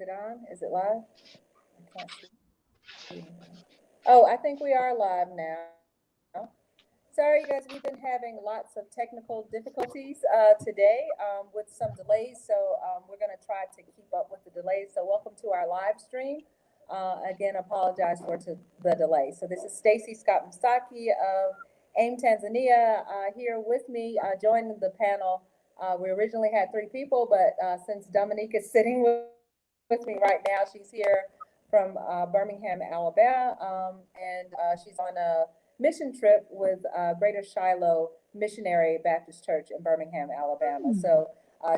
it on? Is it live? I can't see. Oh, I think we are live now. Sorry, you guys, we've been having lots of technical difficulties today with some delays, so we're going to try to keep up with the delays. So welcome to our live stream. Again, apologize for the delay. So this is Stacy Scott Msaki of AIM-Tanzania here with me, joining the panel. We originally had three people, but since Dominique is sitting with me right now, she's here from Birmingham, Alabama, and she's on a mission trip with Greater Shiloh Missionary Baptist Church in Birmingham, Alabama. So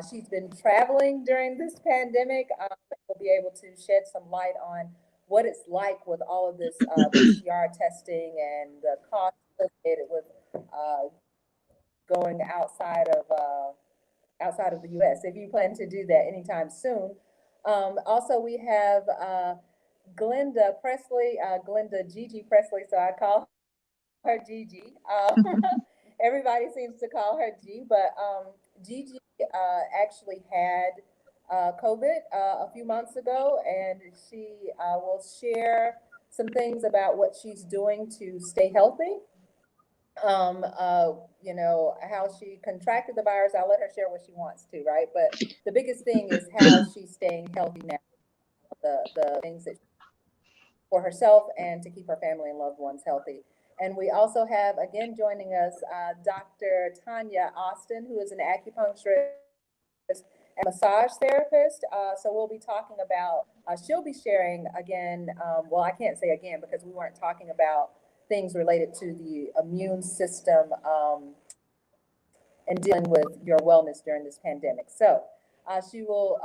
she's been traveling during this pandemic. We'll be able to shed some light on what it's like with all of this PCR testing and the cost associated with going outside of the U.S. if you plan to do that anytime soon. Also, we have Glenda Presley, Glenda Gigi Presley, so I call her Gigi. Everybody seems to call her G, but Gigi actually had COVID a few months ago, and she will share some things about what she's doing to stay healthy. How she contracted the virus. I'll let her share what she wants to, right? But the biggest thing is how she's staying healthy now, the things that for herself and to keep her family and loved ones healthy. And we also have, again, joining us, Dr. Tanya Austin, who is an acupuncturist and massage therapist. So we'll be talking about, she'll be sharing again, well, I can't say again because we weren't talking about things related to the immune system and dealing with your wellness during this pandemic. So she will,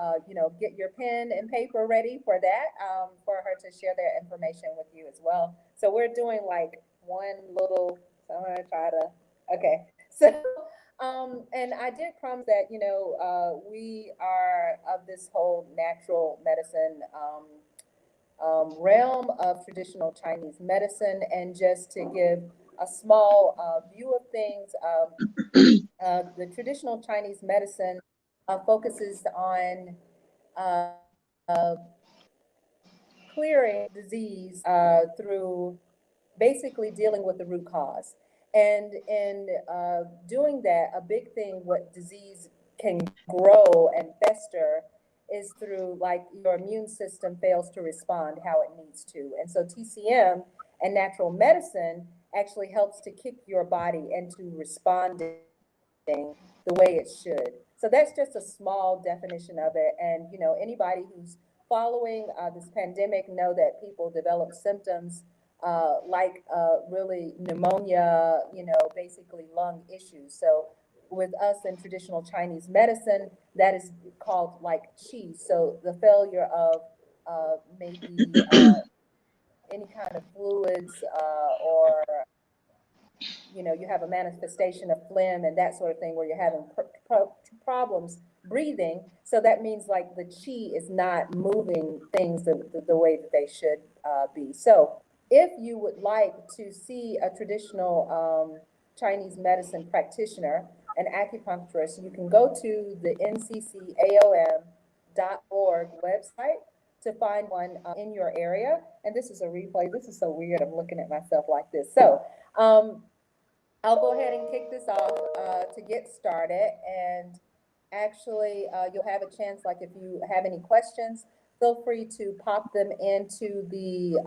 get your pen and paper ready for that, for her to share their information with you as well. So we're doing like one little, so I'm gonna try to, okay. So, and I did promise that, we are of this whole natural medicine realm of traditional Chinese medicine, and just to give a small view of things, the traditional Chinese medicine focuses on clearing disease through basically dealing with the root cause. And in doing that, a big thing what disease can grow and fester is through like your immune system fails to respond how it needs to. And so TCM and natural medicine actually helps to kick your body into responding the way it should. So that's just a small definition of it. And anybody who's following this pandemic know that people develop symptoms like really pneumonia, basically lung issues. So with us in traditional Chinese medicine, that is called like qi. So the failure of maybe any kind of fluids or you have a manifestation of phlegm and that sort of thing where you're having problems breathing. So that means like the qi is not moving things the way that they should be. So if you would like to see a traditional Chinese medicine practitioner, an acupuncturist, you can go to the nccaom.org website to find one in your area. And this is a replay. This is so weird. I'm looking at myself like this. So I'll go ahead and kick this off to get started. And actually, you'll have a chance, like if you have any questions, feel free to pop them into the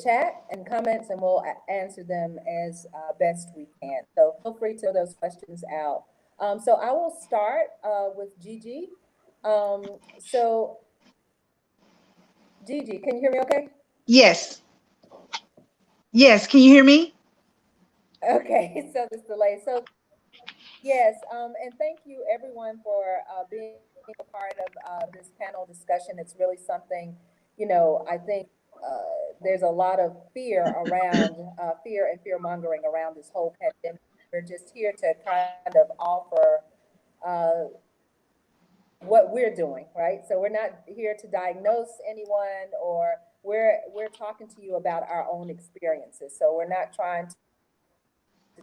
chat and comments, and we'll answer them as best we can. So feel free to throw those questions out. So I will start with Gigi. So Gigi, can you hear me okay? Yes. Yes, can you hear me? Okay, so this delay. So yes, and thank you everyone for being a part of this panel discussion. It's really something, I think there's a lot of fear around, fear and fear mongering around this whole pandemic. We're just here to kind of offer what we're doing, right? So we're not here to diagnose anyone, or we're talking to you about our own experiences. So we're not trying to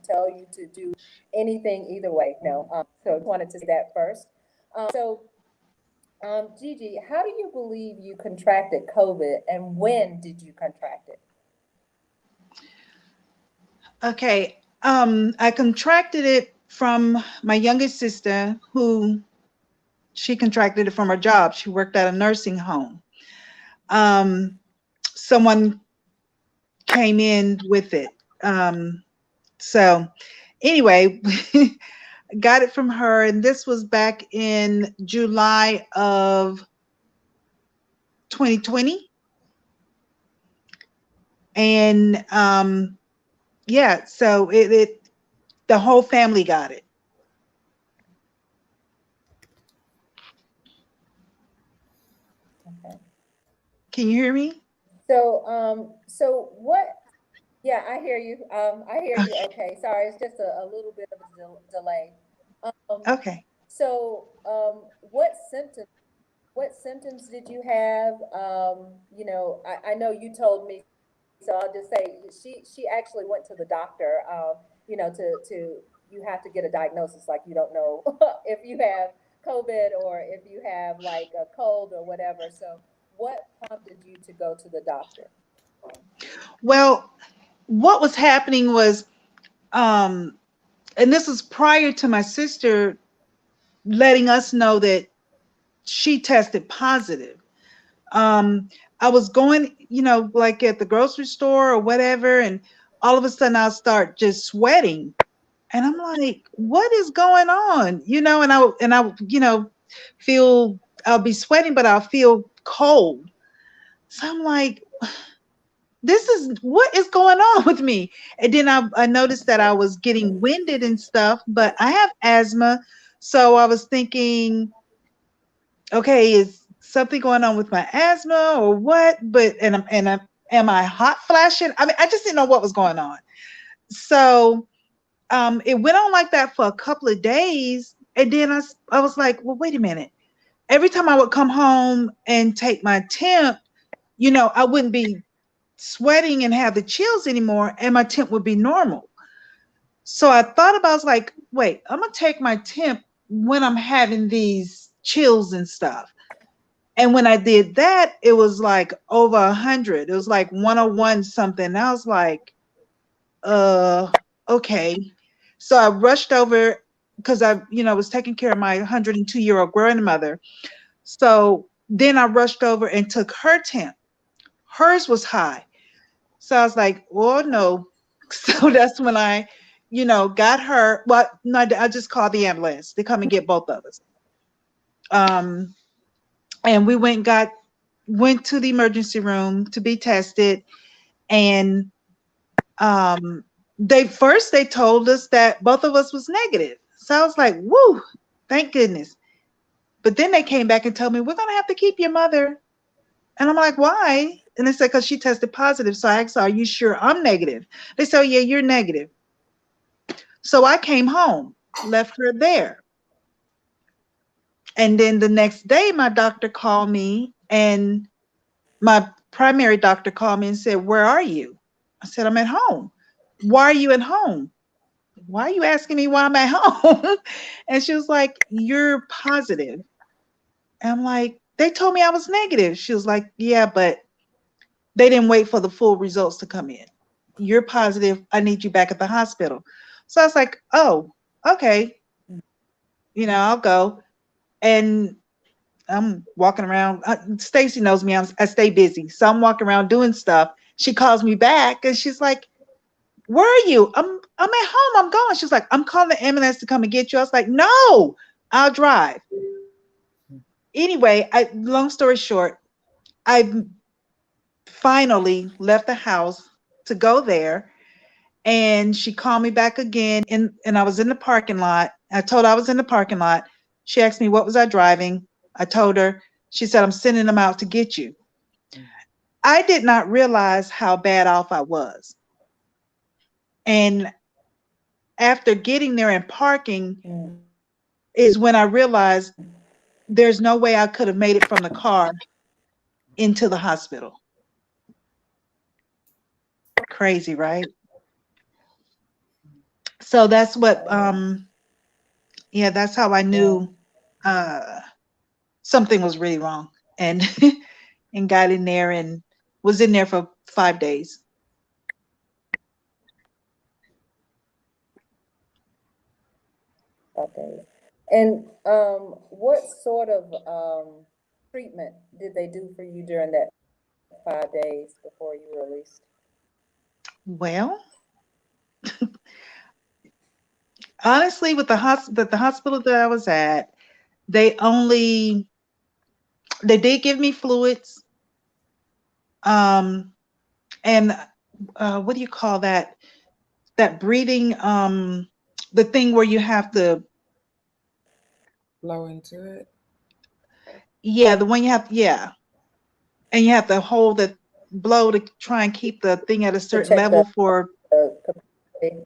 tell you to do anything either way. No. So I wanted to say that first. So Gigi, how do you believe you contracted COVID and when did you contract it? Okay. I contracted it from my youngest sister, who she contracted it from her job. She worked at a nursing home. Um, Someone came in with it. So anyway, got it from her, and this was back in July of 2020. And yeah, so it the whole family got it. Okay. Can you hear me? So what? Yeah, I hear you. I hear you. Okay. Okay, sorry, it's just a little bit of a delay. Um, Okay. what symptoms? What symptoms did you have? I know you told me, so I'll just say she actually went to the doctor. To you have to get a diagnosis, like you don't know if you have COVID or if you have like a cold or whatever. So what prompted you to go to the doctor? Well, what was happening was, um, and this was prior to my sister letting us know that she tested positive. Um, I was going, like at the grocery store or whatever, and all of a sudden I'll start just sweating. And I'm like, what is going on? And I feel I'll be sweating, but I'll feel cold. So I'm like, this is what is going on with me. And then I noticed that I was getting winded and stuff, but I have asthma. So I was thinking, okay, is something going on with my asthma or what? But am I hot flashing? I mean, I just didn't know what was going on. So it went on like that for a couple of days, and then I was like, well, wait a minute. Every time I would come home and take my temp, I wouldn't be sweating and have the chills anymore, and my temp would be normal. So I thought about, I was like, wait, I'm gonna take my temp when I'm having these chills and stuff. And when I did that, it was like over 100. It was like 101 something. And I was like, okay. So I rushed over because I was taking care of my 102-year-old grandmother. So then I rushed over and took her temp. Hers was high. So I was like, oh no. So that's when I got her. Well, no, I just called the ambulance to come and get both of us. Um, and we went to the emergency room to be tested. And um, they told us that both of us was negative. So I was like, woo, thank goodness. But then they came back and told me, we're going to have to keep your mother. And I'm like, why? And they said, because she tested positive. So I asked, are you sure I'm negative? They said, oh, yeah, you're negative. So I came home, left her there. And then the next day, my doctor called me, and my primary doctor called me and said, where are you? I said, I'm at home. Why are you at home? Why are you asking me why I'm at home? And she was like, you're positive. And I'm like, they told me I was negative. She was like, yeah, but they didn't wait for the full results to come in. You're positive. I need you back at the hospital. So I was like, oh, okay. I'll go. And I'm walking around. Stacy knows me. I stay busy. So I'm walking around doing stuff. She calls me back and she's like, where are you? I'm at home. I'm going. She's like, I'm calling the ambulance to come and get you. I was like, no, I'll drive. Anyway, long story short, I finally left the house to go there, and she called me back again, and I was in the parking lot. I told her I was in the parking lot. She asked me what was I driving. I told her. She said, I'm sending them out to get you. I did not realize how bad off I was. And after getting there and parking is when I realized there's no way I could have made it from the car into the hospital. Crazy, right? So that's what Yeah. yeah, that's how I Yeah. knew uh something was really wrong, and and got in there and was in there for 5 days. Okay. And what sort of treatment did they do for you during that 5 days before you were released? Well, honestly, with the hospital that I was at, they only they did give me fluids, um, and what do you call that? That breathing, the thing where you have to, Blow into it. yeah, the one you have, yeah, and you have to hold the blow to try and keep the thing at a To certain check level for, capacity?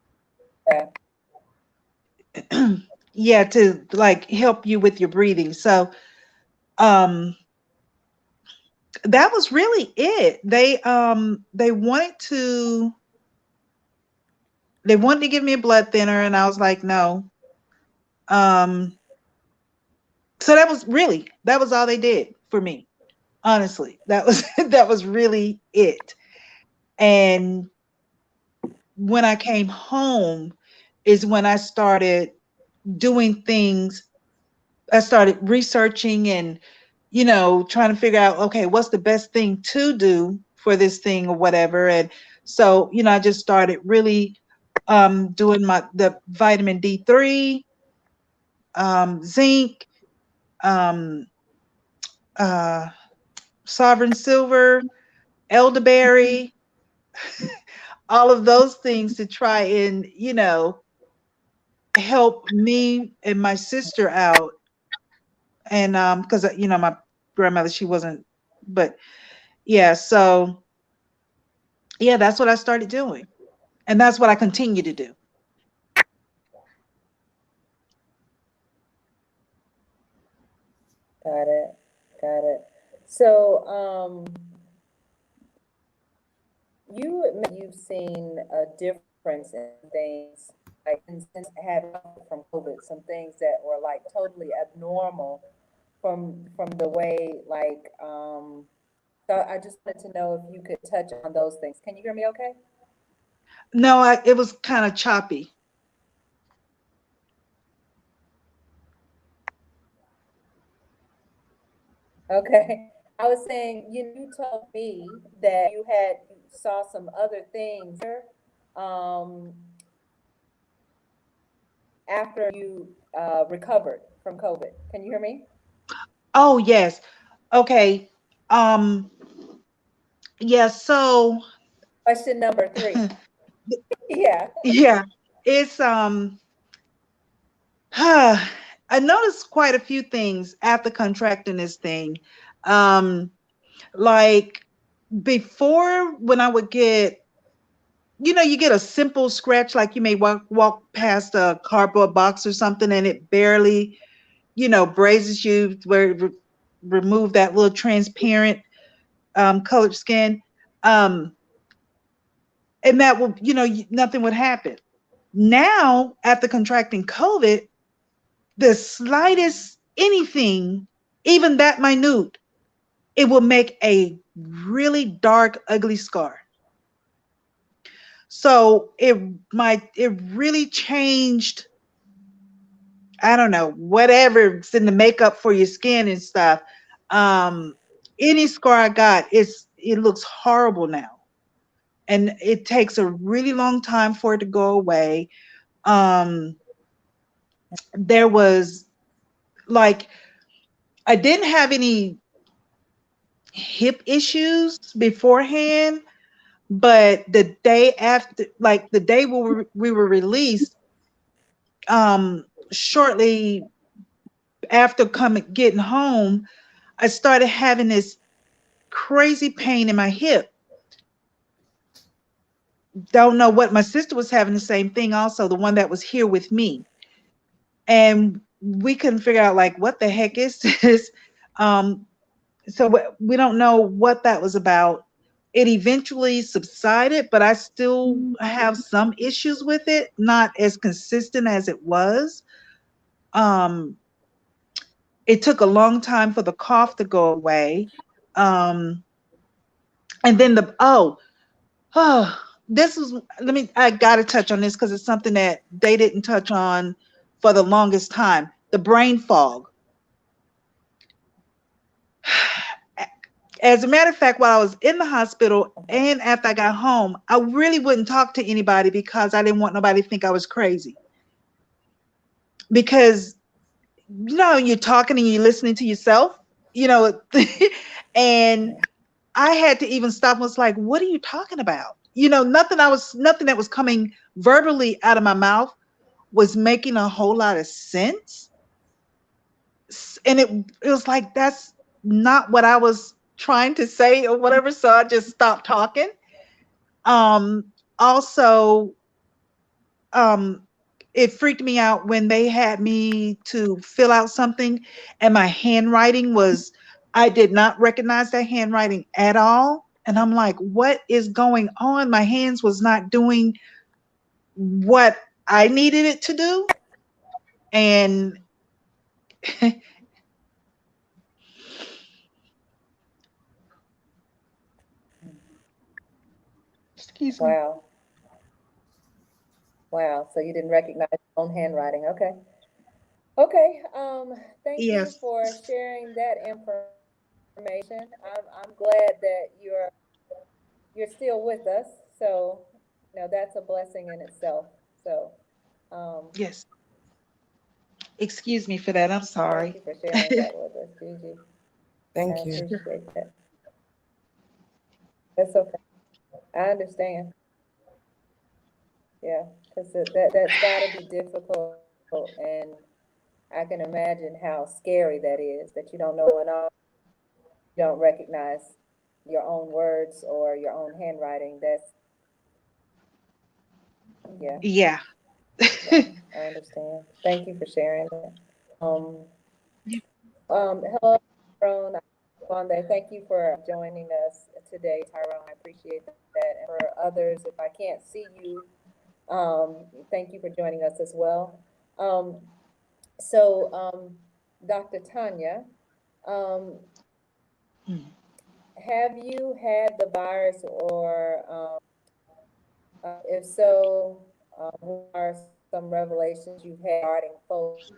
Yeah. yeah, to like help you with your breathing. So, um, that was really it. They wanted to give me a blood thinner, and I was like, no. Um, so that was all they did for me. Honestly, that was that was really it. And when I came home is when I started doing things. I started researching and, trying to figure out, okay, what's the best thing to do for this thing or whatever. And so, I just started really doing the vitamin D3, zinc, um, uh, sovereign silver, elderberry, all of those things to try and, help me and my sister out. And because my grandmother, she wasn't, but yeah, so yeah, that's what I started doing. And that's what I continue to do. Got it. Got it. So, you've seen a difference in things, like since having from COVID, some things that were like totally abnormal from the way like so I just wanted to know if you could touch on those things. Can you hear me okay? No, it was kind of choppy. Okay. I was saying, you told me that you saw some other things um after you recovered from COVID. Can you hear me? Oh, yes. Okay. Um, yeah, so Question number three. Yeah. yeah, it's I noticed quite a few things after contracting this thing. Um, like before, when I would get, you get a simple scratch, like you may walk past a cardboard box or something, and it barely, grazes you where it remove that little transparent colored skin. Um, and that will, nothing would happen. Now, after contracting COVID, the slightest anything, even that minute, it will make a really dark, ugly scar. So it really changed. I don't know, whatever's in the makeup for your skin and stuff. Um, any scar I got, it looks horrible now, and it takes a really long time for it to go away. Um, there was like I didn't have any hip issues beforehand, but the day after, like the day we were released, shortly after coming getting home, I started having this crazy pain in my hip. Don't know what, my sister was having the same thing also, the one that was here with me. And we couldn't figure out like what the heck is this. Um, so we don't know what that was about. It eventually subsided, but I still have some issues with it, not as consistent as it was. Um, It took a long time for the cough to go away. And then this is, I got to touch on this because it's something that they didn't touch on for the longest time. The brain fog. As a matter of fact, while I was in the hospital and after I got home, I really wouldn't talk to anybody because I didn't want nobody to think I was crazy. Because, you're talking and you're listening to yourself, and I had to even stop and was like, what are you talking about? Nothing that was coming verbally out of my mouth was making a whole lot of sense. And it was like, that's not what I was trying to say or whatever. So I just stopped talking. Also, it freaked me out when they had me to fill out something and my handwriting I did not recognize that handwriting at all. And I'm like, what is going on? My hands was not doing what I needed it to do. And excuse me. Wow. Wow. So you didn't recognize your own handwriting. Okay. Okay. Thank you Yes. for sharing that information. I'm glad that you're still with us. So, that's a blessing in itself. So, Yes. Excuse me for that. I'm thank sorry. you for sharing that with us, Gigi. Thank I you. appreciate that. That's okay. I understand. Yeah, because that's got to be difficult, and I can imagine how scary that is, that you don't know and all, you don't recognize your own words or your own handwriting. Yeah, Yeah. I understand. Thank you for sharing that. Hello, Tyrone. Thank you for joining us today, Tyrone. I appreciate that. And for others, if I can't see you, thank you for joining us as well. Dr. Tanya, um, have you had the virus, or if so, what are some revelations you've had regarding folks'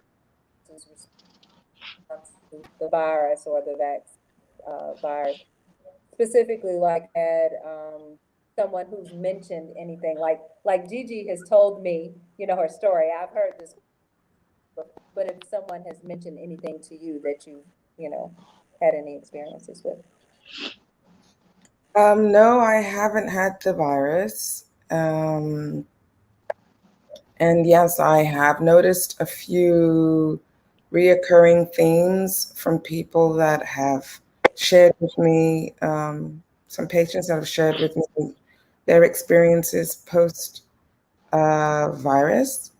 response to the virus or the virus? Specifically, like, had someone who's mentioned anything, like Gigi has told me, her story. I've heard this, but if someone has mentioned anything to you that you had any experiences with. No, I haven't had the virus. And yes, I have noticed a few reoccurring themes from people that have shared with me, some patients that have shared with me their experiences post virus.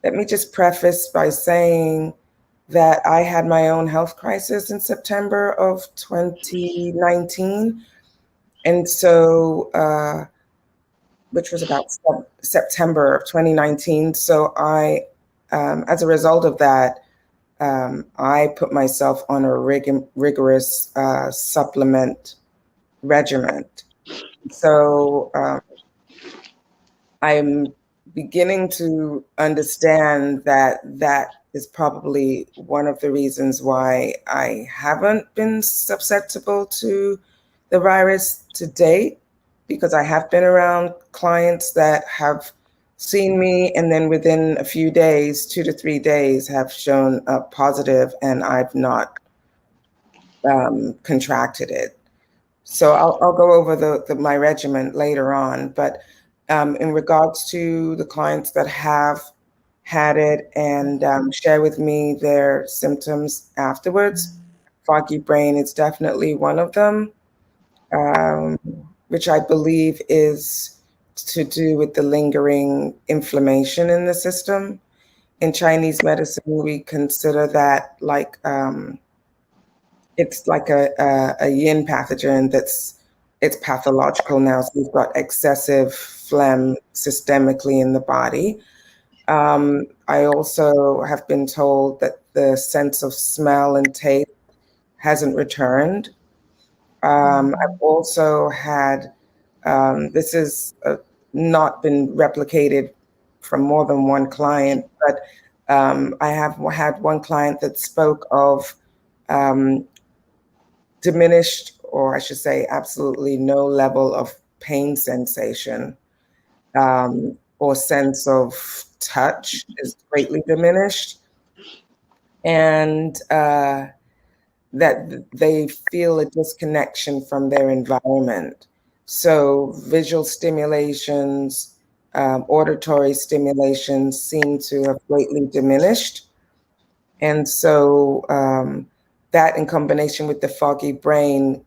Let me just preface by saying that I had my own health crisis in September of 2019. And so, which was about September of 2019. So as a result of that, I put myself on a rigorous supplement regimen. So I'm beginning to understand that that is probably one of the reasons why I haven't been susceptible to the virus to date, because I have been around clients that have seen me and then within a few days, 2 to 3 days, have shown up positive, and I've not contracted it. So I'll go over my regimen later on, but in regards to the clients that have had it and share with me their symptoms afterwards, foggy brain is definitely one of them, which I believe is to do with the lingering inflammation in the system. In Chinese medicine, we consider that like it's like a yin pathogen it's pathological now. So we've got excessive phlegm systemically in the body. I also have been told that the sense of smell and taste hasn't returned. I've also had, this has not been replicated from more than one client, but I have had one client that spoke of um, diminished, or I should say, absolutely no level of pain sensation or sense of touch is greatly diminished. And that they feel a disconnection from their environment. So visual stimulations, auditory stimulations seem to have greatly diminished. And so that in combination with the foggy brain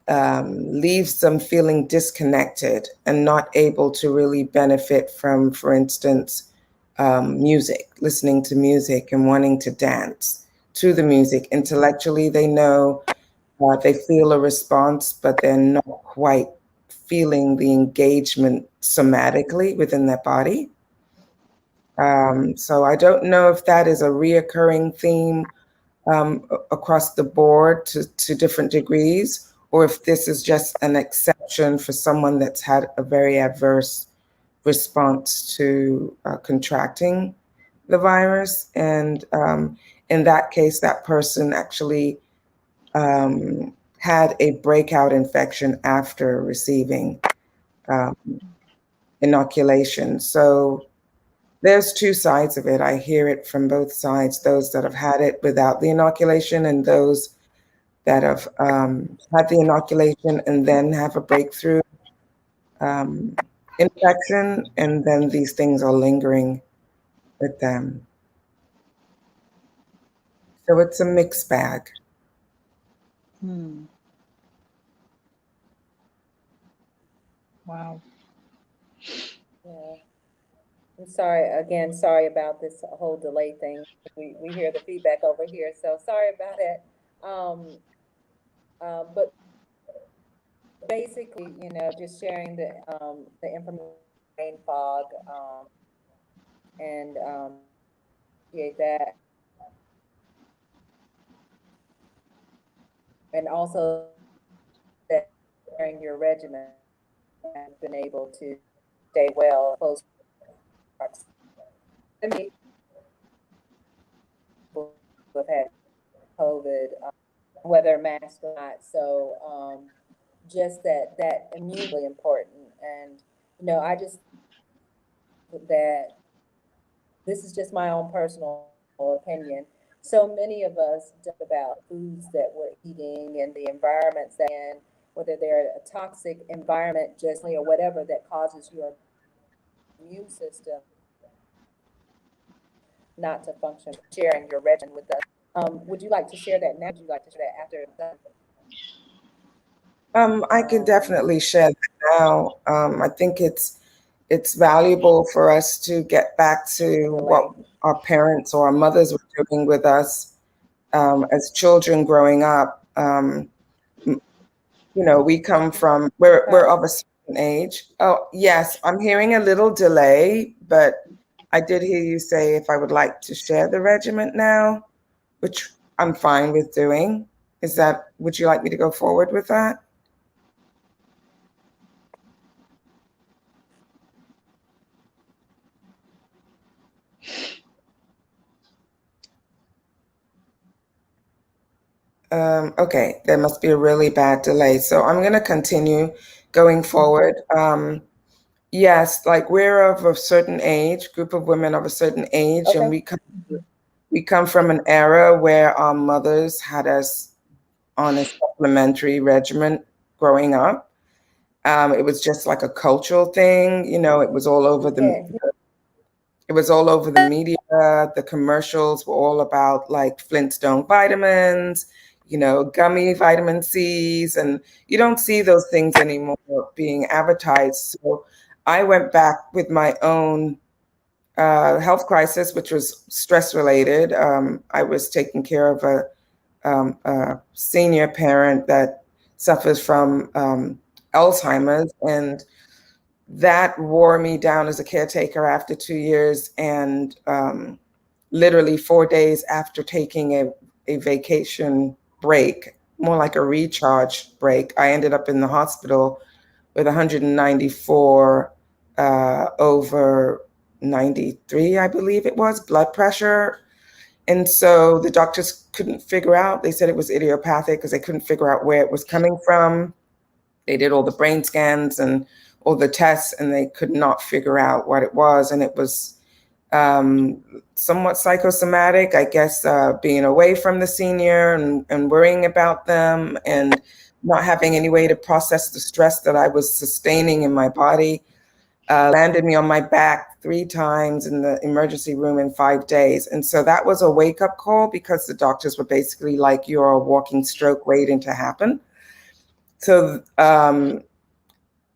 leaves them feeling disconnected and not able to really benefit from, for instance, music, listening to music and wanting to dance to the music. Intellectually, they know, they feel a response, but they're not quite feeling the engagement somatically within their body. So I don't know if that is a reoccurring theme across the board to different degrees, or if this is just an exception for someone that's had a very adverse response to contracting the virus. And in that case, that person actually had a breakout infection after receiving um, inoculation. So there's two sides of it. I hear it from both sides, those that have had it without the inoculation and those that have had the inoculation and then have a breakthrough infection, and then these things are lingering with them. So it's a mixed bag. Wow. Yeah. I'm sorry, again, sorry about this whole delay thing. We hear the feedback over here, so sorry about it. But basically, just sharing the information, brain fog, and appreciate that. And also that during your regimen, I've been able to stay well close proximity who have had COVID, whether masked or not. So just that immunity important. And I just that this is just my own personal opinion. So many of us talk about foods that we're eating and the environments that we're in, whether they're a toxic environment, just or whatever that causes your immune system not to function. Sharing your regimen with us. Would you like to share that now? Would you like to share that after I can definitely share that now. I think it's valuable for us to get back to what our parents or our mothers were doing with us as children growing up. We come from, we're of a certain age. Oh, yes, I'm hearing a little delay, but I did hear you say if I would like to share the regiment now, which I'm fine with doing. Would you like me to go forward with that? Okay, there must be a really bad delay. So I'm going to continue going forward. Yes, like we're of a certain age, group of women of a certain age, Okay. and we come from an era where our mothers had us on a supplementary regimen growing up. It was just like a cultural thing, it was all over it was all over the media. The commercials were all about like Flintstone vitamins, gummy vitamin C's, and you don't see those things anymore being advertised. So I went back with my own health crisis, which was stress related. I was taking care of a senior parent that suffers from Alzheimer's, and that wore me down as a caretaker after 2 years. And literally 4 days after taking a vacation break, more like a recharge break, I ended up in the hospital with 194 over 93, I believe it was, blood pressure. And so the doctors couldn't figure out, they said it was idiopathic because they couldn't figure out where it was coming from. They did all the brain scans and all the tests, and they could not figure out what it was. And it was somewhat psychosomatic, I guess, being away from the senior and worrying about them and not having any way to process the stress that I was sustaining in my body. Landed me on my back 3 times in the emergency room in 5 days. And so that was a wake-up call, because the doctors were basically like, you're a walking stroke waiting to happen. So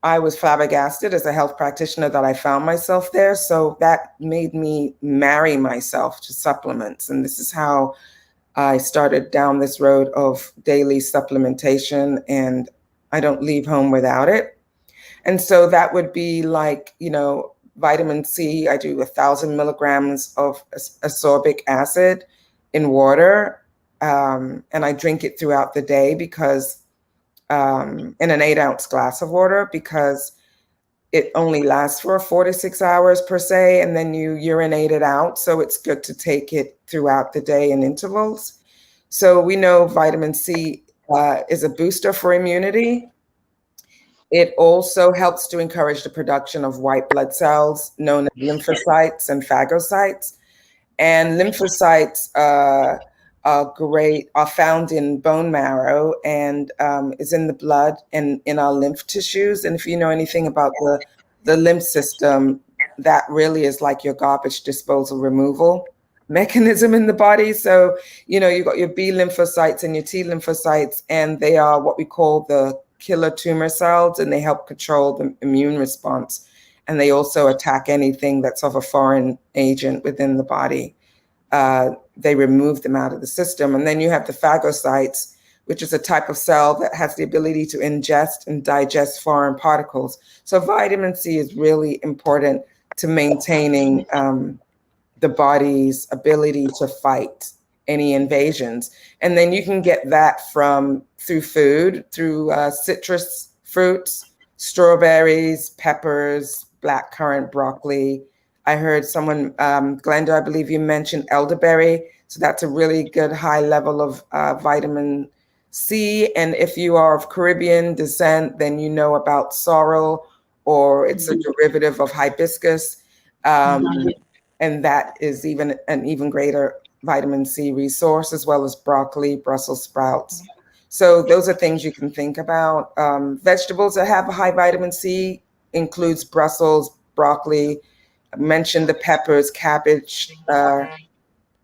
I was flabbergasted as a health practitioner that I found myself there. So that made me marry myself to supplements. And this is how I started down this road of daily supplementation, and I don't leave home without it. And so that would be like, vitamin C. I do 1,000 milligrams of ascorbic acid in water. And I drink it throughout the day because in an 8-ounce glass of water, because it only lasts for 4 to 6 hours per se, and then you urinate it out. So it's good to take it throughout the day in intervals. So we know vitamin C is a booster for immunity. It also helps to encourage the production of white blood cells known as lymphocytes and phagocytes. And lymphocytes are found in bone marrow and is in the blood and in our lymph tissues. And if you know anything about the lymph system, that really is like your garbage disposal removal mechanism in the body. So, you've got your B lymphocytes and your T lymphocytes, and they are what we call the killer tumor cells, and they help control the immune response. And they also attack anything that's of a foreign agent within the body. They remove them out of the system. And then you have the phagocytes, which is a type of cell that has the ability to ingest and digest foreign particles. So vitamin C is really important to maintaining the body's ability to fight any invasions. And then you can get that through food, through citrus fruits, strawberries, peppers, blackcurrant, broccoli. I heard someone, Glenda, I believe you mentioned elderberry. So that's a really good high level of vitamin C. And if you are of Caribbean descent, then you know about sorrel, or it's a derivative of hibiscus. And that is an even greater vitamin C resource, as well as broccoli, Brussels sprouts. So those are things you can think about. Vegetables that have a high vitamin C includes Brussels, broccoli. I mentioned the peppers, cabbage,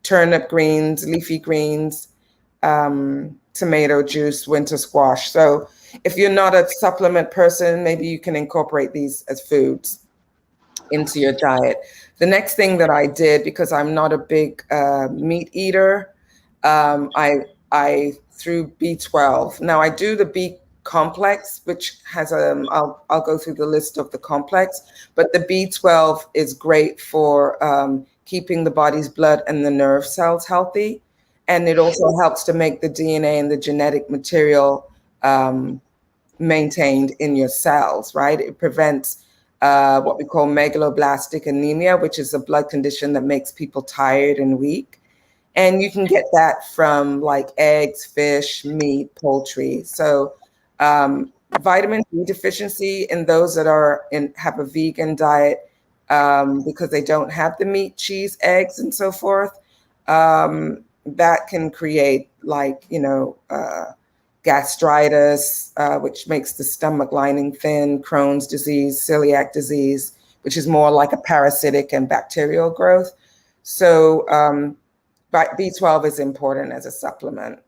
turnip greens, leafy greens, tomato juice, winter squash. So if you're not a supplement person, maybe you can incorporate these as foods into your diet. The next thing that I did, because I'm not a big meat eater, I threw B12. Now I do the B complex, which has I'll go through the list of the complex, but the B12 is great for keeping the body's blood and the nerve cells healthy. And it also helps to make the DNA and the genetic material maintained in your cells, right? It prevents what we call megaloblastic anemia, which is a blood condition that makes people tired and weak. And you can get that from like eggs, fish, meat, poultry. So vitamin D deficiency in those that have a vegan diet, because they don't have the meat, cheese, eggs, and so forth, that can create gastritis, which makes the stomach lining thin, Crohn's disease, celiac disease, which is more like a parasitic and bacterial growth. So B12 is important as a supplement.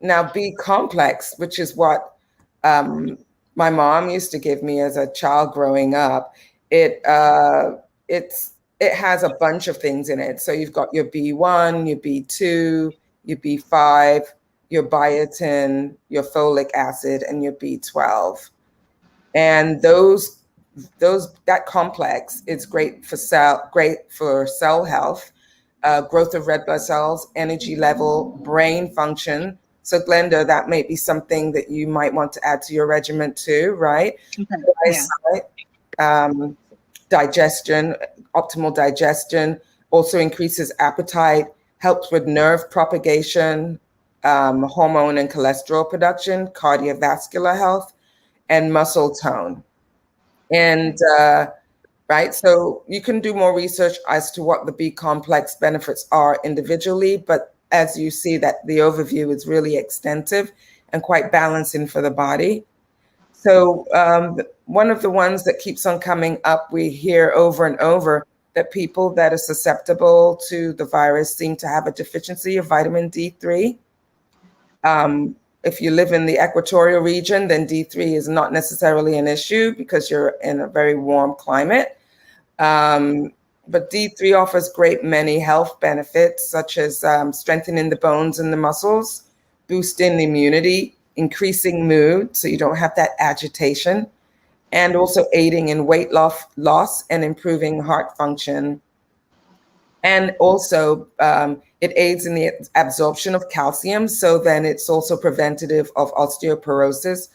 Now B complex, which is what my mom used to give me as a child growing up, it has a bunch of things in it. So you've got your B1, your B2, your B5, your biotin, your folic acid, and your B12. And that complex is great for cell health, growth of red blood cells, energy level, brain function. So Glenda, that may be something that you might want to add to your regimen too, right? Okay. Yeah. Digestion, optimal digestion, also increases appetite, helps with nerve propagation, hormone and cholesterol production, cardiovascular health, and muscle tone. And right, so you can do more research as to what the B complex benefits are individually, but as you see that the overview is really extensive and quite balancing for the body. So one of the ones that keeps on coming up, we hear over and over that people that are susceptible to the virus seem to have a deficiency of vitamin D3. If you live in the equatorial region, then D3 is not necessarily an issue because you're in a very warm climate. But D3 offers great many health benefits, such as strengthening the bones and the muscles, boosting immunity, increasing mood, so you don't have that agitation, and also aiding in weight loss and improving heart function. And also, it aids in the absorption of calcium, so then it's also preventative of osteoporosis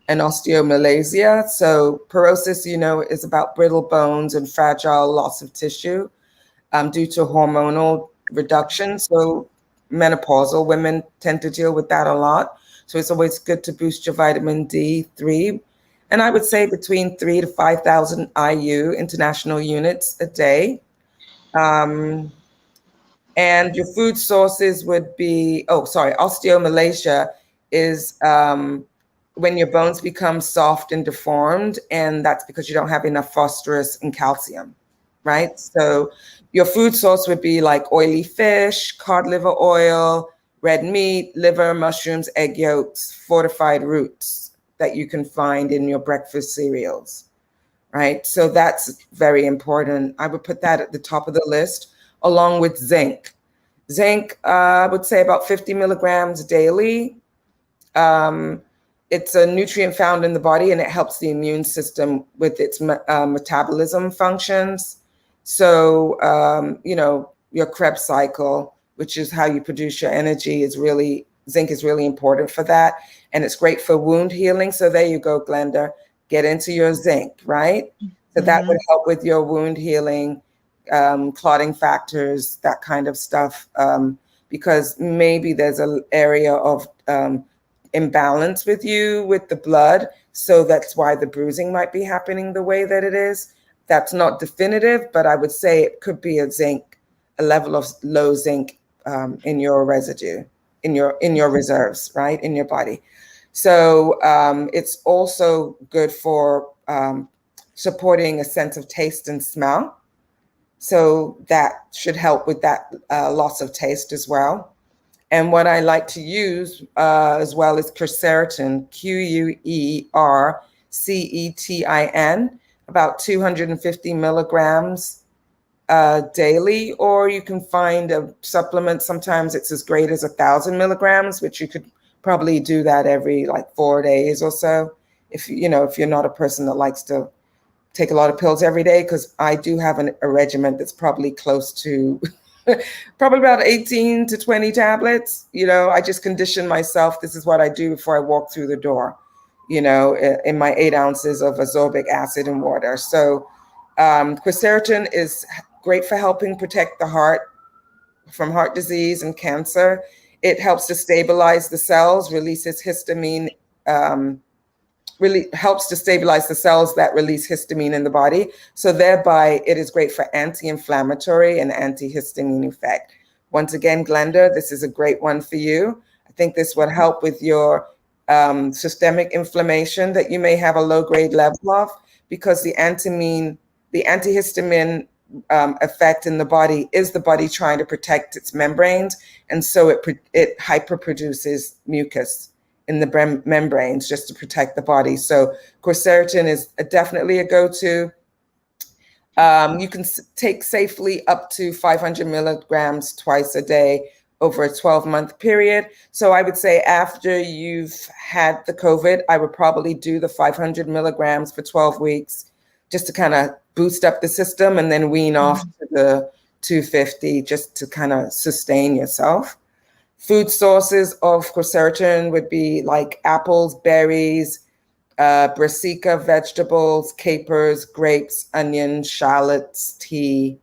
and osteomalacia. So porosis, is about brittle bones and fragile loss of tissue due to hormonal reduction. So menopausal women tend to deal with that a lot. So it's always good to boost your vitamin D3. And I would say between 3 to 5,000 IU, international units, a day. And your food sources would be, osteomalacia is when your bones become soft and deformed, and that's because you don't have enough phosphorus and calcium, right? So your food source would be like oily fish, cod liver oil, red meat, liver, mushrooms, egg yolks, fortified roots that you can find in your breakfast cereals, right? So that's very important. I would put that at the top of the list, along with zinc. Zinc, I would say about 50 milligrams daily. It's a nutrient found in the body, and it helps the immune system with its metabolism functions. So, your Krebs cycle, which is how you produce your energy, zinc is really important for that. And it's great for wound healing. So there you go, Glenda. Get into your zinc, right? So that would help with your wound healing, clotting factors, that kind of stuff, because maybe there's an area of imbalance with the blood. So that's why the bruising might be happening the way that it is. That's not definitive, but I would say it could be a level of low zinc in your residue, in your reserves, right, in your body. So it's also good for supporting a sense of taste and smell. So that should help with that loss of taste as well. And what I like to use as well is quercetin, Quercetin, about 250 milligrams daily, or you can find a supplement. Sometimes it's as great as 1,000 milligrams, which you could probably do that every like 4 days or so. If you're not a person that likes to take a lot of pills every day, because I do have a regimen that's probably close to probably about 18 to 20 tablets. I just condition myself. This is what I do before I walk through the door, in my 8 ounces of ascorbic acid and water. So quercetin is great for helping protect the heart from heart disease and cancer. It helps to stabilize the cells, releases histamine, really helps to stabilize the cells that release histamine in the body. So thereby, it is great for anti-inflammatory and antihistamine effect. Once again, Glenda, this is a great one for you. I think this would help with your systemic inflammation that you may have a low-grade level of, because the antihistamine effect in the body is the body trying to protect its membranes, and so it hyperproduces mucus in the membranes just to protect the body. So quercetin is definitely a go-to. You can take safely up to 500 milligrams twice a day over a 12-month period. So I would say after you've had the COVID, I would probably do the 500 milligrams for 12 weeks just to kind of boost up the system, and then wean off to the 250 just to kind of sustain yourself. Food sources of quercetin would be like apples, berries, brassica vegetables, capers, grapes, onions, shallots, tea,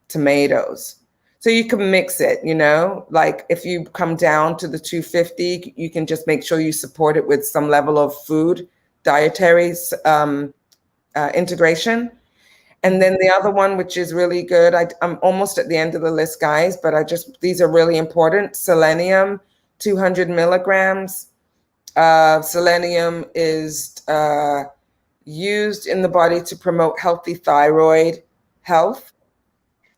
tomatoes. So you can mix it, you know, like if you come down to the 250, you can just make sure you support it with some level of food, dietary integration. And then the other one, which is really good, I'm almost at the end of the list, guys, but these are really important. Selenium, 200 milligrams. Selenium is used in the body to promote healthy thyroid health,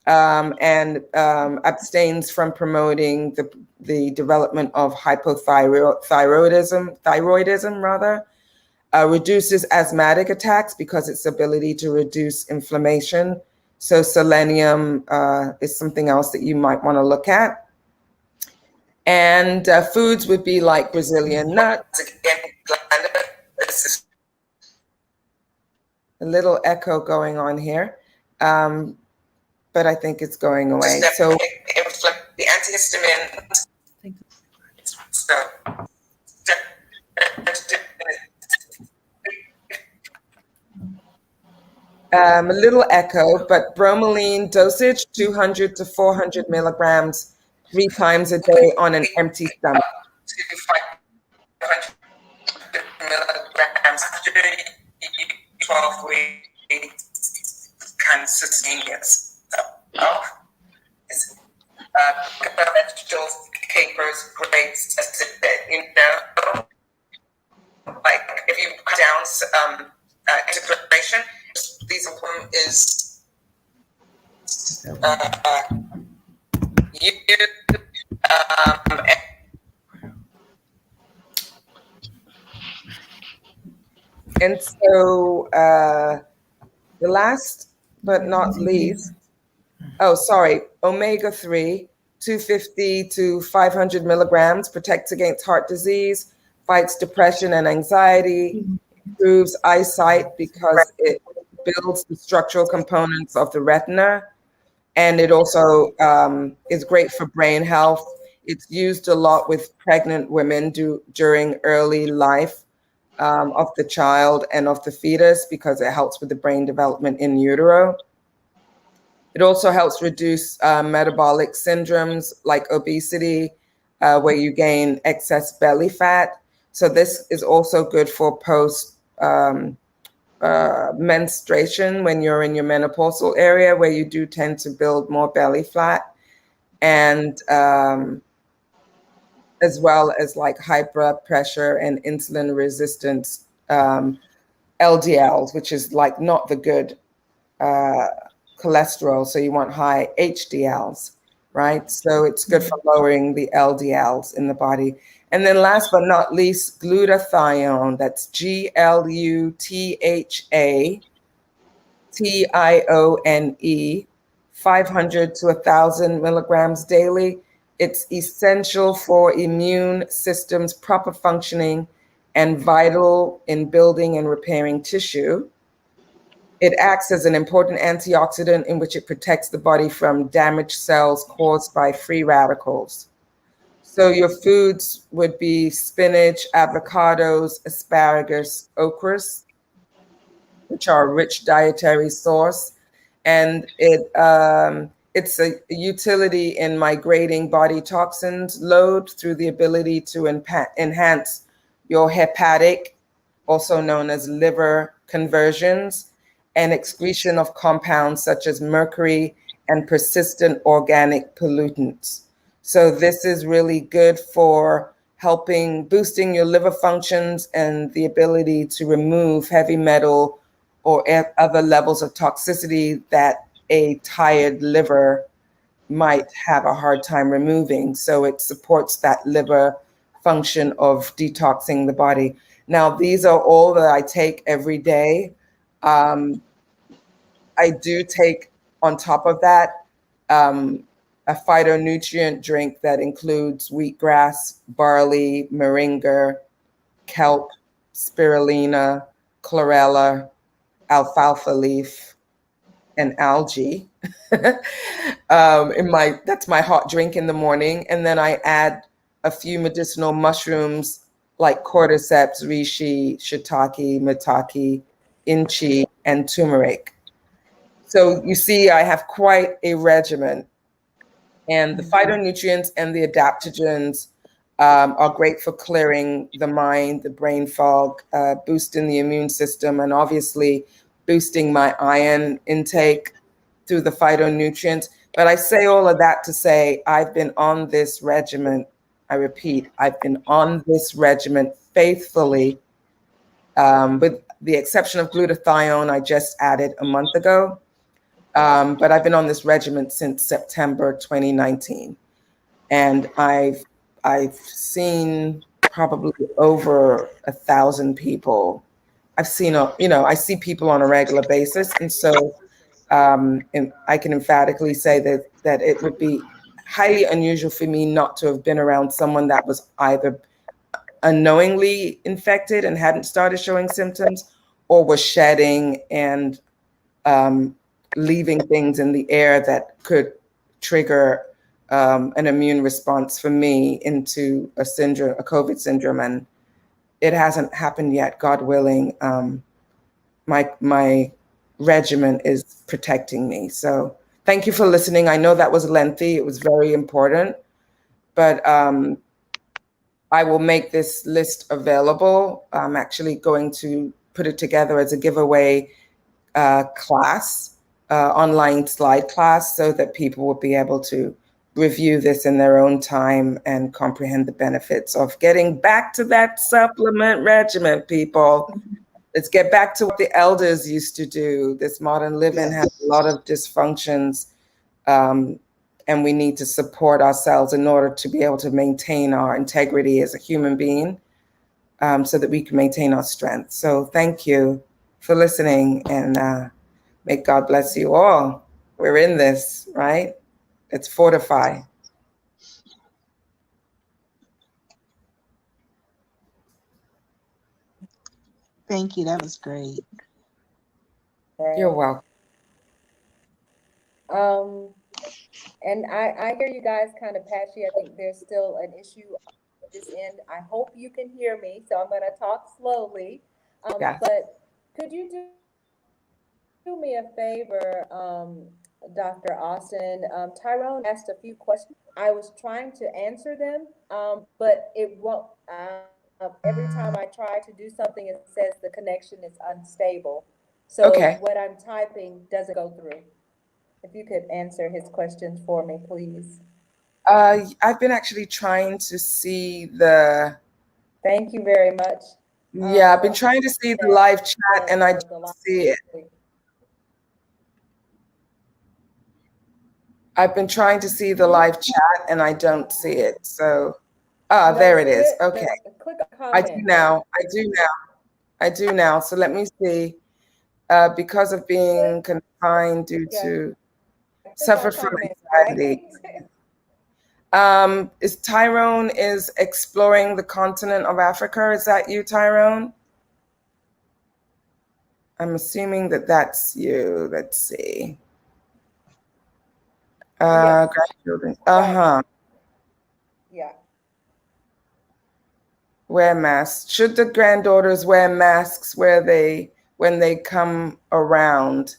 and abstains from promoting the development of thyroidism rather. Reduces asthmatic attacks because its ability to reduce inflammation. So selenium is something else that you might want to look at. And foods would be like Brazilian nuts. A little echo going on here, but I think it's going away. So the antihistamine. A little echo, but bromelain dosage, 200 to 400 milligrams 3 times a day on an empty stomach. 500 milligrams 12 weeks, kind of sustain yourself. Vegetables, capers, grapes, you know, like if you cut down integration, these one is and so the last but not least, omega-3, 250 to 500 milligrams, protects against heart disease, fights depression and anxiety, improves eyesight because it builds the structural components of the retina, and it also is great for brain health. It's used a lot with pregnant women during early life of the child and of the fetus because it helps with the brain development in utero. It also helps reduce metabolic syndromes like obesity, where you gain excess belly fat. So this is also good for post menstruation when you're in your menopausal area, where you do tend to build more belly fat, and as well as like high blood pressure and insulin resistance, LDLs, which is like not the good cholesterol. So you want high HDLs, right? So it's good for lowering the LDLs in the body. And then last but not least, glutathione. That's GLUTATHIONE, 500 to 1,000 milligrams daily. It's essential for immune system's proper functioning and vital in building and repairing tissue. It acts as an important antioxidant in which it protects the body from damaged cells caused by free radicals. So your foods would be spinach, avocados, asparagus, okras, which are a rich dietary source. And it's a utility in migrating body toxins load through the ability to enhance your hepatic, also known as liver conversions, and excretion of compounds such as mercury and persistent organic pollutants. So this is really good for boosting your liver functions and the ability to remove heavy metal or other levels of toxicity that a tired liver might have a hard time removing. So it supports that liver function of detoxing the body. Now, these are all that I take every day. I do take, on top of that, a phytonutrient drink that includes wheatgrass, barley, moringa, kelp, spirulina, chlorella, alfalfa leaf, and algae. That's my hot drink in the morning. And then I add a few medicinal mushrooms like cordyceps, reishi, shiitake, maitake, inchi, and turmeric. So you see, I have quite a regimen. And the phytonutrients and the adaptogens are great for clearing the mind, the brain fog, boosting the immune system, and obviously boosting my iron intake through the phytonutrients. But I say all of that to say I've been on this regimen. I repeat, I've been on this regimen faithfully, with the exception of glutathione I just added a month ago. But I've been on this regimen since September 2019. And I've seen probably over 1,000 people. I've seen, I see people on a regular basis. And so and I can emphatically say that it would be highly unusual for me not to have been around someone that was either unknowingly infected and hadn't started showing symptoms, or was shedding and leaving things in the air that could trigger an immune response for me into a syndrome, a COVID syndrome. And it hasn't happened yet, God willing. My regimen is protecting me. So thank you for listening. I know that was lengthy. It was very important, but I will make this list available. I'm actually going to put it together as a giveaway class, online slide class, so that people will be able to review this in their own time and comprehend the benefits of getting back to that supplement regimen, people. Let's get back to what the elders used to do. This modern living has a lot of dysfunctions, and we need to support ourselves in order to be able to maintain our integrity as a human being, so that we can maintain our strength. So thank you for listening, and may God bless you all. We're in this, right? Let's fortify. Thank you. That was great. Right. You're welcome. And I hear you guys kind of patchy. I think there's still an issue at this end. I hope you can hear me, so I'm gonna talk slowly. Yes. But could you do me a favor, Dr. Austin? Tyrone asked a few questions. I was trying to answer them, but it won't. Every time I try to do something, it says the connection is unstable. So Okay. what I'm typing doesn't go through. If you could answer his questions for me, please. I've been actually trying to see the. Thank you very much. Yeah, I've been trying to see the live chat, and I don't see it. I've been trying to see the live chat, and I don't see it. So, there it is. Okay. Click a comment. I do now. I do now. So let me see. Because of being confined due to suffer from anxiety. Is Tyrone is exploring the continent of Africa? Is that you, Tyrone? I'm assuming that that's you. Let's see. Yes. Grandchildren. Uh-huh. Yeah. Wear masks. Should the granddaughters wear masks when they come around?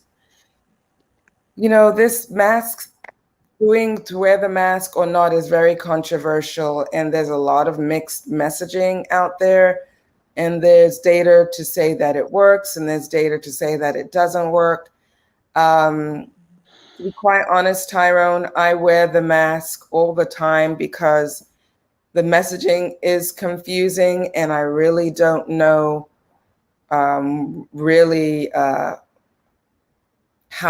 You know, this mask, doing to wear the mask or not, is very controversial, and there's a lot of mixed messaging out there. And there's data to say that it works, and there's data to say that it doesn't work. To be quite honest, Tyrone, I wear the mask all the time because the messaging is confusing, and I really don't know how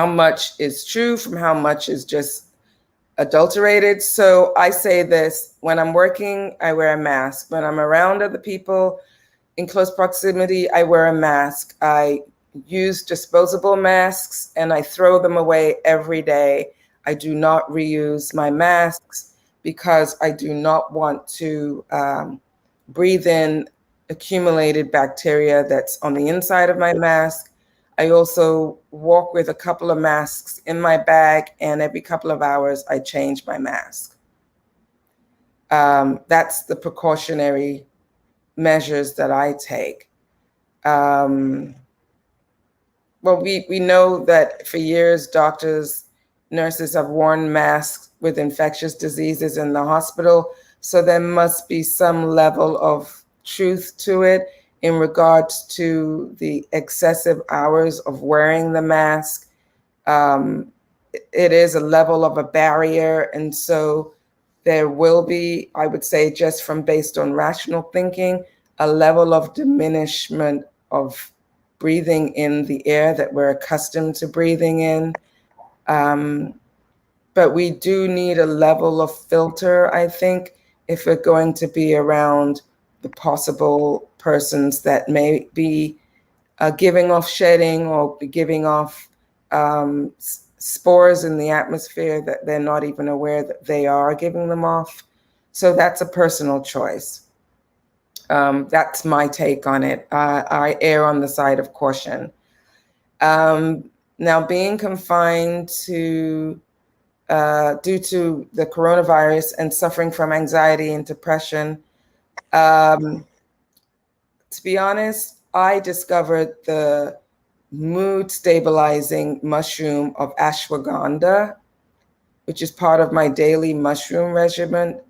much is true from how much is just adulterated. So I say this: when I'm working, I wear a mask. When I'm around other people in close proximity, I wear a mask. I use disposable masks, and I throw them away every day. I do not reuse my masks because I do not want to breathe in accumulated bacteria that's on the inside of my mask. I also walk with a couple of masks in my bag, and every couple of hours I change my mask. That's the precautionary measures that I take. Well, we know that for years, doctors, nurses have worn masks with infectious diseases in the hospital. So there must be some level of truth to it in regards to the excessive hours of wearing the mask. It is a level of a barrier. And so there will be, I would say, just from based on rational thinking, a level of diminishment of breathing in the air that we're accustomed to breathing in. But we do need a level of filter, I think, if we're going to be around the possible persons that may be giving off shedding or be giving off spores in the atmosphere that they're not even aware that they are giving them off. So that's a personal choice. That's my take on it. I err on the side of caution. Now, being confined to due to the coronavirus and suffering from anxiety and depression, to be honest, I discovered the mood stabilizing mushroom of ashwagandha, which is part of my daily mushroom regimen.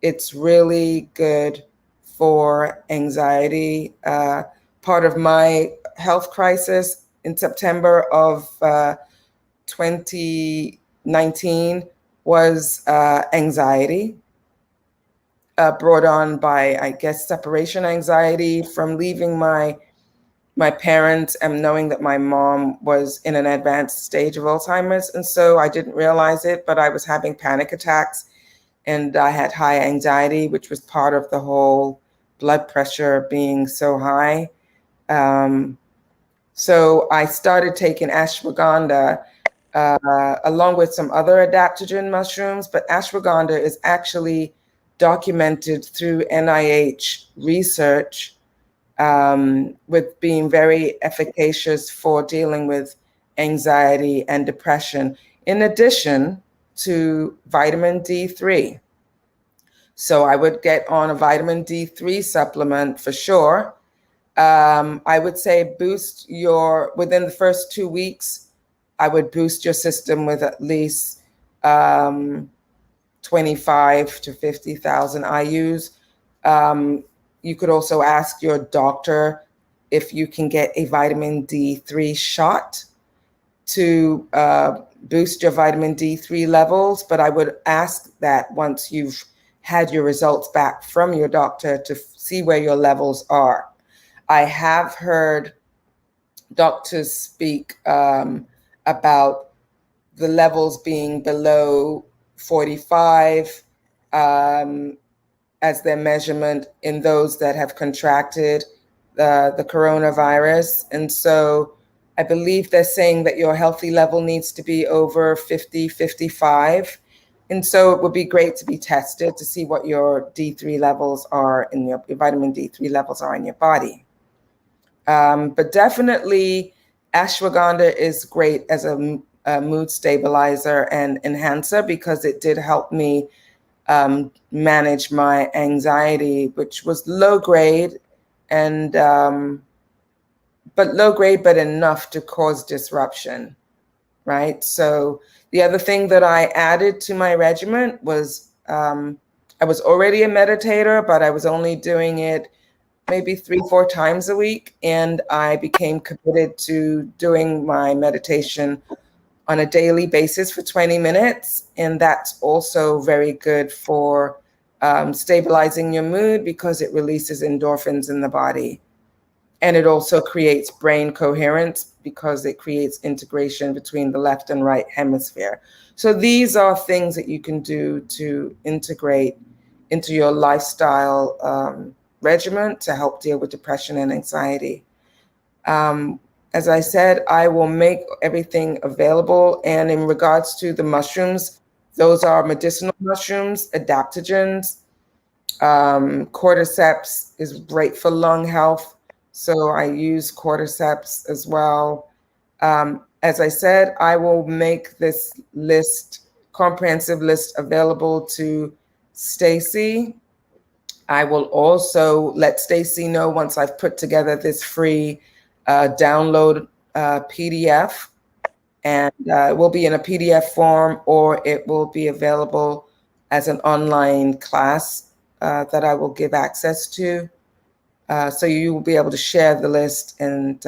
It's really good for anxiety. Part of my health crisis in September of 2019 was anxiety, brought on by, I guess, separation anxiety from leaving my parents and knowing that my mom was in an advanced stage of Alzheimer's. And so I didn't realize it, but I was having panic attacks and I had high anxiety, which was part of the whole blood pressure being so high. So I started taking ashwagandha along with some other adaptogen mushrooms, but ashwagandha is actually documented through NIH research with being very efficacious for dealing with anxiety and depression, in addition to vitamin D3. So I would get on a vitamin D3 supplement for sure. I would say within the first 2 weeks, I would boost your system with at least 25 to 50,000 IUs. You could also ask your doctor if you can get a vitamin D3 shot to boost your vitamin D3 levels. But I would ask that once you've had your results back from your doctor to see where your levels are. I have heard doctors speak about the levels being below 45 as their measurement in those that have contracted the coronavirus. And so I believe they're saying that your healthy level needs to be over 50, 55. And so it would be great to be tested to see what your D3 levels are in your vitamin D3 levels are in your body. But definitely ashwagandha is great as a mood stabilizer and enhancer because it did help me manage my anxiety, which was low grade but enough to cause disruption, right? So the other thing that I added to my regimen was I was already a meditator, but I was only doing it maybe 3-4 times a week. And I became committed to doing my meditation on a daily basis for 20 minutes. And that's also very good for stabilizing your mood because it releases endorphins in the body. And it also creates brain coherence because it creates integration between the left and right hemisphere. So these are things that you can do to integrate into your lifestyle regimen to help deal with depression and anxiety. As I said, I will make everything available. And in regards to the mushrooms, those are medicinal mushrooms, adaptogens. Cordyceps is great for lung health, so I use cordyceps as well. As I said, I will make this list, comprehensive list, available to Stacy. I will also let Stacy know once I've put together this free download PDF, and it will be in a PDF form, or it will be available as an online class that I will give access to. So you will be able to share the list, and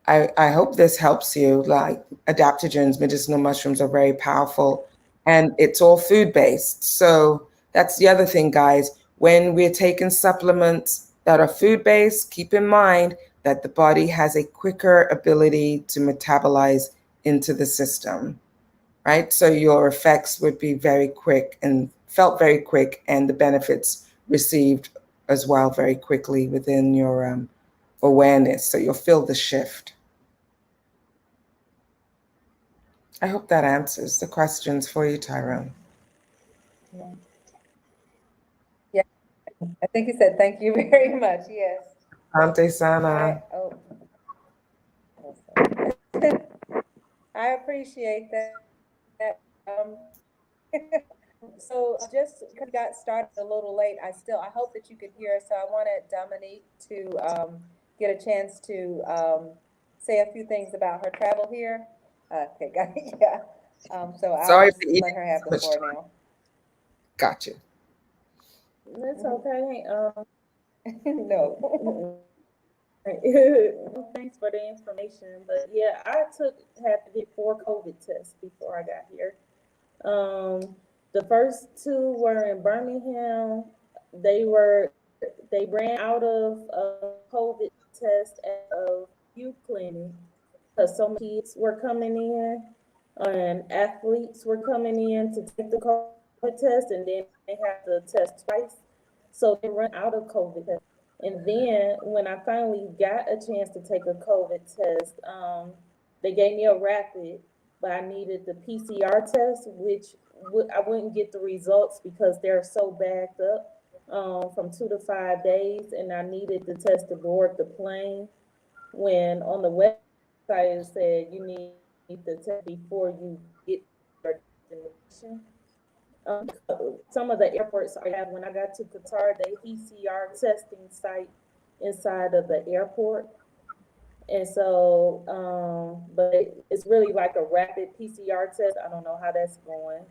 I hope this helps you. Like, adaptogens, medicinal mushrooms are very powerful, and it's all food-based. So that's the other thing, guys. When we're taking supplements that are food-based, keep in mind that the body has a quicker ability to metabolize into the system, right? So your effects would be very quick and felt very quick, and the benefits received as well very quickly within your awareness. So you'll feel the shift. I hope that answers the questions for you, Tyrone. Yeah, I think you said thank you very much. Yes. Ante Sana. I appreciate that. So just because we got started a little late, I hope that you could hear. So I wanted Dominique to get a chance to say a few things about her travel here. Okay, got it. Yeah. So I'll Sorry just for eating let her have so the much floor time. now. Gotcha. That's okay. No. Thanks for the information. But yeah, had to get 4 COVID tests before I got here. The first 2 were in Birmingham. They ran out of COVID tests at a few clinics because so many kids were coming in and athletes were coming in to take the COVID test, and then they have to test twice. So they run out of COVID tests. And then when I finally got a chance to take a COVID test, they gave me a rapid, but I needed the PCR test, which I wouldn't get the results because they're so backed up from 2 to 5 days, and I needed the test to board the plane. When on the website it said you need the test before you get your destination. Some of the airports I have, when I got to Qatar, they PCR testing site inside of the airport. And so, but it's really like a rapid PCR test. I don't know how that's going.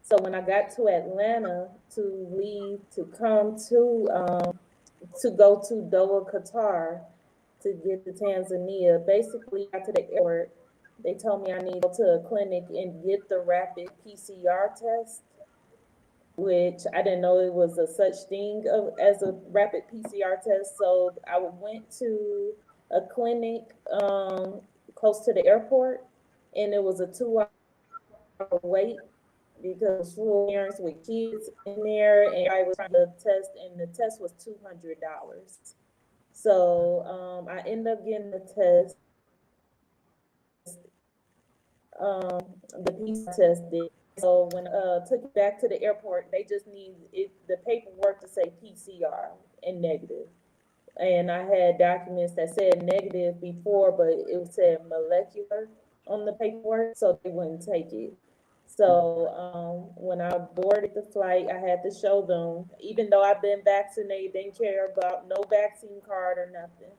So when I got to Atlanta to leave to come to go to Doha, Qatar, to get to Tanzania, basically got to the airport, they told me I need to go to a clinic and get the rapid PCR test, which I didn't know it was a such thing as a rapid PCR test. So I went to a clinic close to the airport, and it was a 2-hour wait because full parents with kids in there, and I was trying to test, and the test was $200. So I ended up getting the test, the PCR test did. So when took it back to the airport, they just need the paperwork to say PCR and negative. And I had documents that said negative before, but it said molecular on the paperwork, so they wouldn't take it. So when I boarded the flight, I had to show them, even though I've been vaccinated, didn't care about no vaccine card or nothing.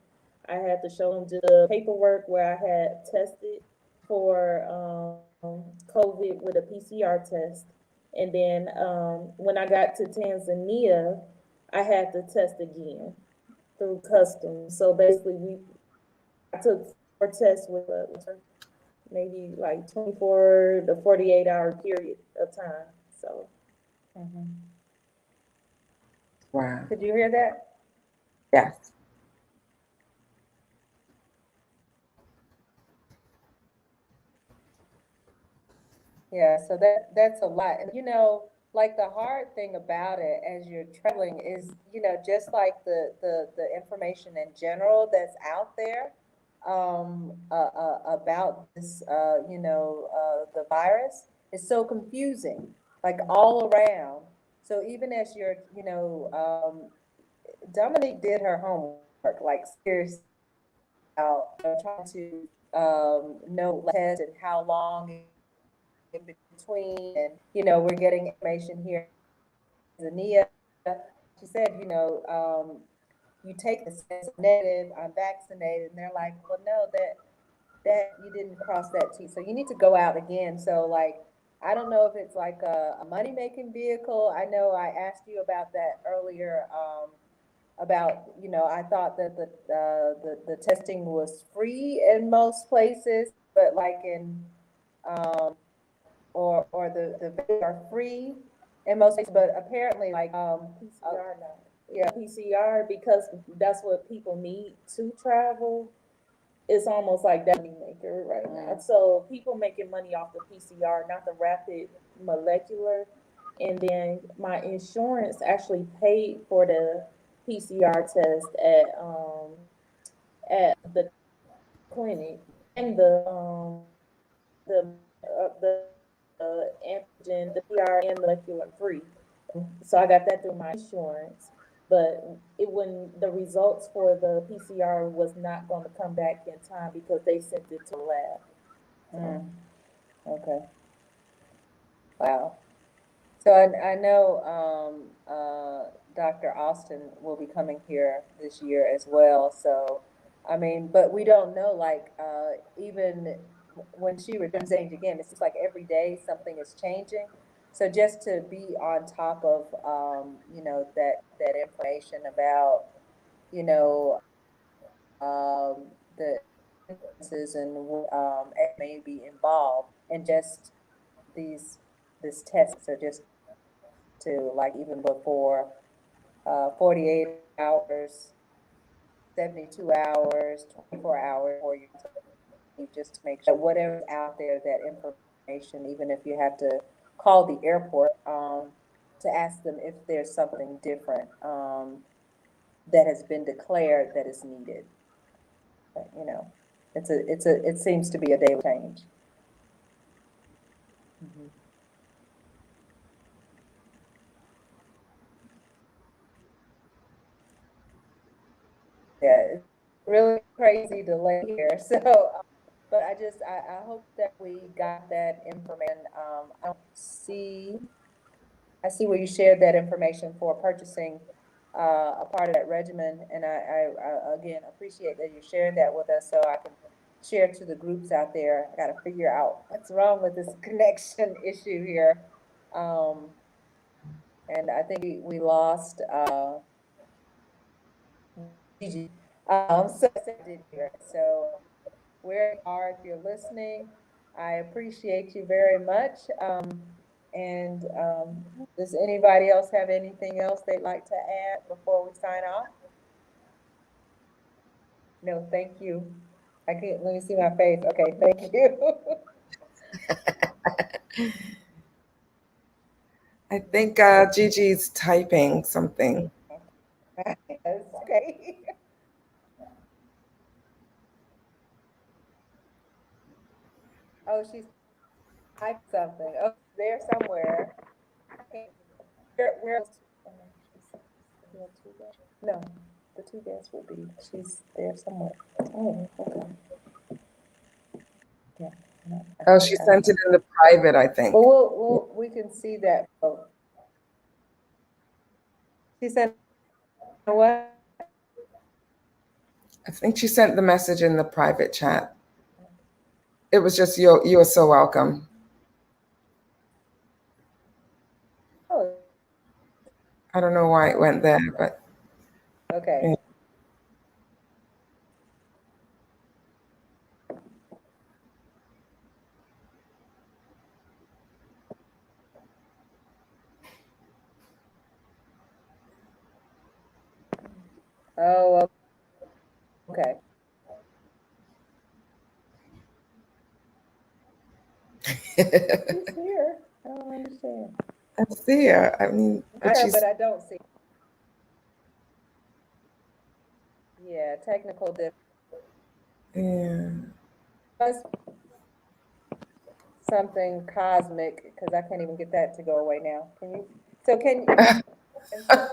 I had to show them just the paperwork where I had tested for COVID with a PCR test. And then when I got to Tanzania, I had to test again through customs. So basically, I took 4 tests with maybe like 24 to 48 hour period of time. So. Wow. Did you hear that? Yes. Yeah, so that's a lot. And like the hard thing about it as you're traveling is, just like the information in general that's out there, about this, the virus is so confusing, like all around. So even as you're, Dominique did her homework, like seriously, about trying to, know test and how long in between, and, we're getting information here in Tanzania. She said, you take the test negative, I'm vaccinated, and they're like, well, no, that you didn't cross that T. So you need to go out again. So like, I don't know if it's like a money making vehicle. I know I asked you about that earlier. About, I thought that the testing was free in most places, but like in, or the vaccines are free in most places, but apparently like, PCR now. yeah, PCR, because that's what people need to travel. It's almost like that money maker right now. So people making money off the PCR, not the rapid molecular. And then my insurance actually paid for the PCR test at the clinic, and the antigen, the PR and molecular free. So I got that through my insurance, but it when the results for the PCR was not going to come back in time because they sent it to the lab. Okay. Wow. So I know, Dr. Austin will be coming here this year as well. So, I mean, but we don't know, like, even when she returns age again, it's just like every day something is changing. So just to be on top of, that information about, you know, the differences and what, may be involved, and just these, this test. So just to, like, even before, 48 hours, 72 hours, 24 hours, or you just to make sure whatever's out there, that information, even if you have to call the airport, to ask them if there's something different, that has been declared that is needed. But, it seems to be a daily change. Yeah, it's really crazy delay here. So, but I hope that we got that information. I don't see, I see where you shared that information for purchasing, a part of that regimen. And I again appreciate that you shared that with us so I can share to the groups out there. I got to figure out what's wrong with this connection issue here. And I think we lost, Gigi. So I did hear it. So where you are, if you're listening, I appreciate you very much. And does anybody else have anything else they'd like to add before we sign off? No, thank you. I can't, let me see my face. Okay, thank you. I think Gigi's typing something. Yes, okay. Oh, she's typed something. Oh, there somewhere. Okay. Where, no, the two guests will be, she's there somewhere. Oh, okay. Yeah. Oh, she sent it in the private, I think. Well, we can see that. Oh. She said, what? I think she sent the message in the private chat. It was just, you're so welcome. Oh, I don't know why it went there, but okay. yeah. Oh, okay. She's here. I don't understand. I see her. I mean, but she's, But I don't see. Yeah, technical yeah. something cosmic, because I can't even get that to go away now. Can you? So can you?